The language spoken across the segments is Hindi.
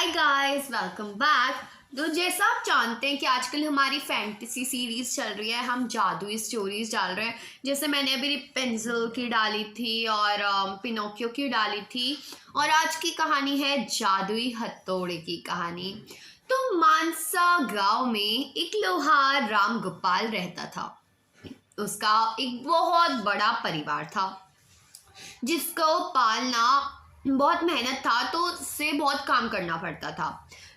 Hi guys, welcome back. तो जैसा आप जानते हैं कि आजकल हमारी फैंटेसी सीरीज चल रही है, हम जादुई स्टोरीज डाल रहे हैं। जैसे मैंने अभी पेंसिल की डाली थी और पिनोकियो की डाली थी, और आज की कहानी है जादुई हथौड़े की कहानी। तो मानसा गांव में एक लोहार राम गोपाल रहता था। उसका एक बहुत बड़ा परिवार था जिसको पालना बहुत मेहनत था, तो उससे बहुत काम करना पड़ता था।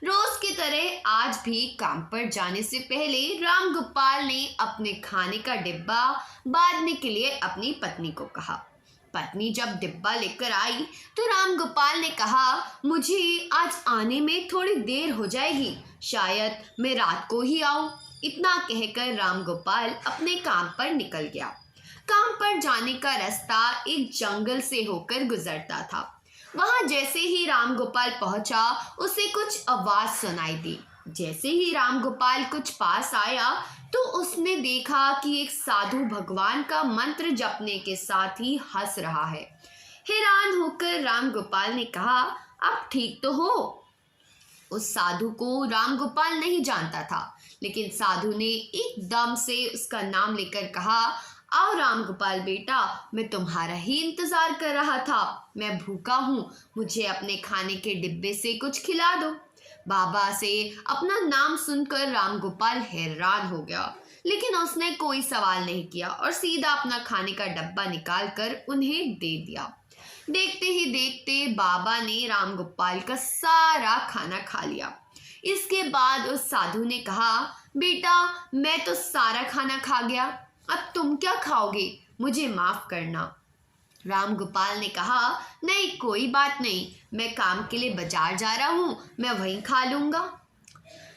रोज की तरह आज भी काम पर जाने से पहले राम गोपाल ने अपने खाने का डिब्बा बांधने के लिए अपनी पत्नी को कहा। पत्नी जब डिब्बा लेकर आई तो राम गोपाल ने कहा, मुझे आज आने में थोड़ी देर हो जाएगी, शायद मैं रात को ही आऊं। इतना कहकर राम गोपाल अपने काम पर निकल गया। काम पर जाने का रास्ता एक जंगल से होकर गुजरता था। वहां जैसे ही राम गोपाल पहुंचा, उसे कुछ आवाज सुनाई दी। जैसे ही राम गोपाल कुछ पास आया तो उसने देखा कि एक साधु भगवान का मंत्र जपने के साथ ही हंस रहा है। हैरान होकर राम गोपाल ने कहा, आप ठीक तो हो? उस साधु को राम गोपाल नहीं जानता था, लेकिन साधु ने एकदम से उसका नाम लेकर कहा, आओ राम गोपाल बेटा, मैं तुम्हारा ही इंतजार कर रहा था। मैं भूखा हूँ, मुझे अपने खाने के डिब्बे से कुछ खिला दो। बाबा से अपना नाम सुनकर राम गोपाल हैरान हो गया, लेकिन उसने कोई सवाल नहीं किया और सीधा अपना खाने का डब्बा निकाल कर उन्हें दे दिया। देखते ही देखते बाबा ने राम गोपाल का सारा खाना खा लिया। इसके बाद उस साधु ने कहा, बेटा मैं तो सारा खाना खा गया, अब तुम क्या खाओगे? मुझे माफ करना। राम गोपाल ने कहा, नहीं कोई बात नहीं, मैं काम के लिए बाजार जा रहा हूँ, मैं वहीं खा लूंगा।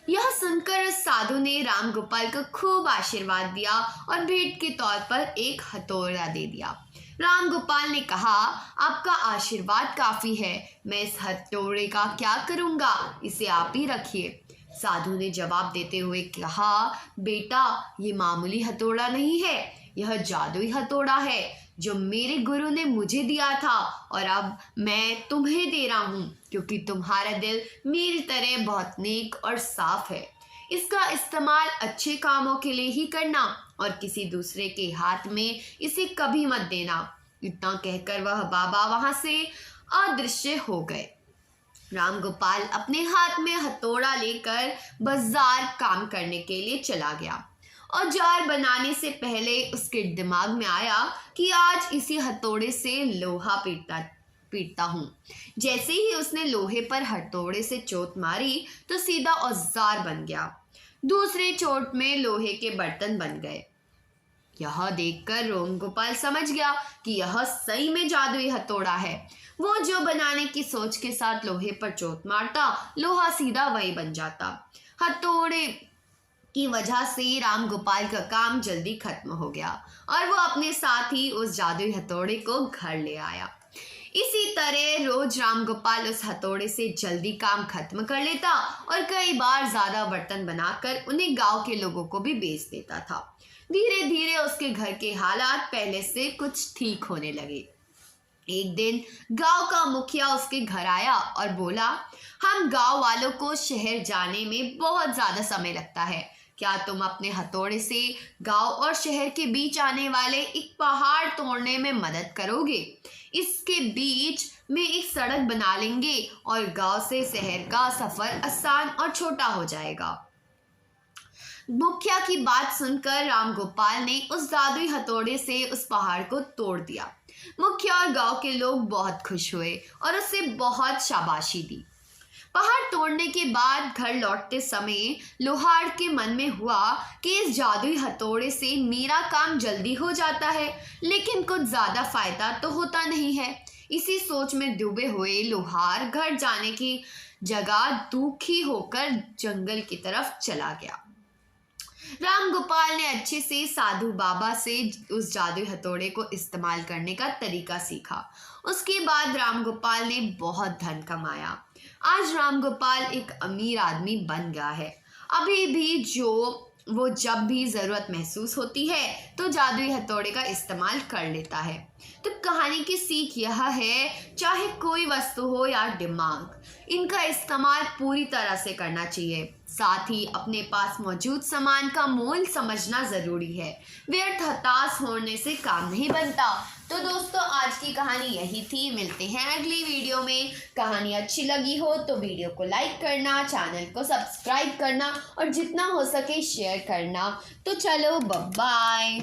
यह सुनकर साधु ने राम गोपाल को खूब आशीर्वाद दिया और भेंट के तौर पर एक हथौड़ा दे दिया। राम गोपाल ने कहा, आपका आशीर्वाद काफी है, मैं इस हथौड़े का क्या करूंगा, इसे आप ही रखिए। साधु ने जवाब देते हुए कहा, बेटा ये मामूली हथौड़ा नहीं है, यह जादुई हथौड़ा है जो मेरे गुरु ने मुझे दिया था, और अब मैं तुम्हें दे रहा हूँ क्योंकि तुम्हारा दिल मेरी तरह बहुत नेक और साफ है। इसका इस्तेमाल अच्छे कामों के लिए ही करना और किसी दूसरे के हाथ में इसे कभी मत देना। इतना कहकर वह बाबा वहां से अदृश्य हो गए। राम गोपाल अपने हाथ में हथौड़ा लेकर बाजार काम करने के लिए चला गया। औजार बनाने से पहले उसके दिमाग में आया कि आज इसी हथौड़े से लोहा पीटता हूँ। जैसे ही उसने लोहे पर हथौड़े से चोट मारी तो सीधा औजार बन गया। दूसरे चोट में लोहे के बर्तन बन गए। यह देखकर राम गोपाल समझ गया कि यह सही में जादुई हथौड़ा है। वो जो बनाने की सोच के साथ लोहे पर चोट मारता, लोहा सीधा वही बन जाता। हथौड़े की वजह से राम गोपाल का काम जल्दी खत्म हो गया और वो अपने साथ ही उस जादुई हथौड़े को घर ले आया। इसी तरह रोज राम गोपाल उस हथौड़े से जल्दी काम खत्म कर लेता और कई बार ज्यादा बर्तन बनाकर उन्हें गांव के लोगों को भी बेच देता था। धीरे धीरे उसके घर के हालात पहले से कुछ ठीक होने लगे। एक दिन गांव का मुखिया उसके घर आया और बोला, हम गांव वालों को शहर जाने में बहुत ज्यादा समय लगता है, क्या तुम अपने हथौड़े से गांव और शहर के बीच आने वाले एक पहाड़ तोड़ने में मदद करोगे? इसके बीच में एक सड़क बना लेंगे और गांव से शहर का सफर आसान और छोटा हो जाएगा। मुखिया की बात सुनकर राम गोपाल ने उस जादुई हथौड़े से उस पहाड़ को तोड़ दिया। मुखिया और गांव के लोग बहुत खुश हुए और उसे बहुत शाबाशी दी। पहाड़ तोड़ने के बाद घर लौटते समय लोहार के मन में हुआ कि इस जादुई हथौड़े से मेरा काम जल्दी हो जाता है, लेकिन कुछ ज्यादा फायदा तो होता नहीं है। इसी सोच में डूबे हुए लोहार घर जाने की जगह दुखी होकर जंगल की तरफ चला गया। राम गोपाल ने अच्छे से साधु बाबा से उस जादुई हथौड़े को इस्तेमाल करने का तरीका सीखा। उसके बाद राम गोपाल ने बहुत धन कमाया। आज राम गोपाल एक अमीर आदमी बन गया है। अभी भी वो जब भी ज़रूरत महसूस होती है तो जादुई हथौड़े का इस्तेमाल कर लेता है। तो कहानी की सीख यह है, चाहे कोई वस्तु हो या दिमाग, इनका इस्तेमाल पूरी तरह से करना चाहिए। साथ ही अपने पास मौजूद सामान का मोल समझना ज़रूरी है। व्यर्थ हताश होने से काम नहीं बनता। तो दोस्तों, आज की कहानी यही थी। मिलते हैं अगली वीडियो में। कहानी अच्छी लगी हो तो वीडियो को लाइक करना, चैनल को सब्सक्राइब करना और जितना हो सके शेयर करना। तो चलो, बाय बाय।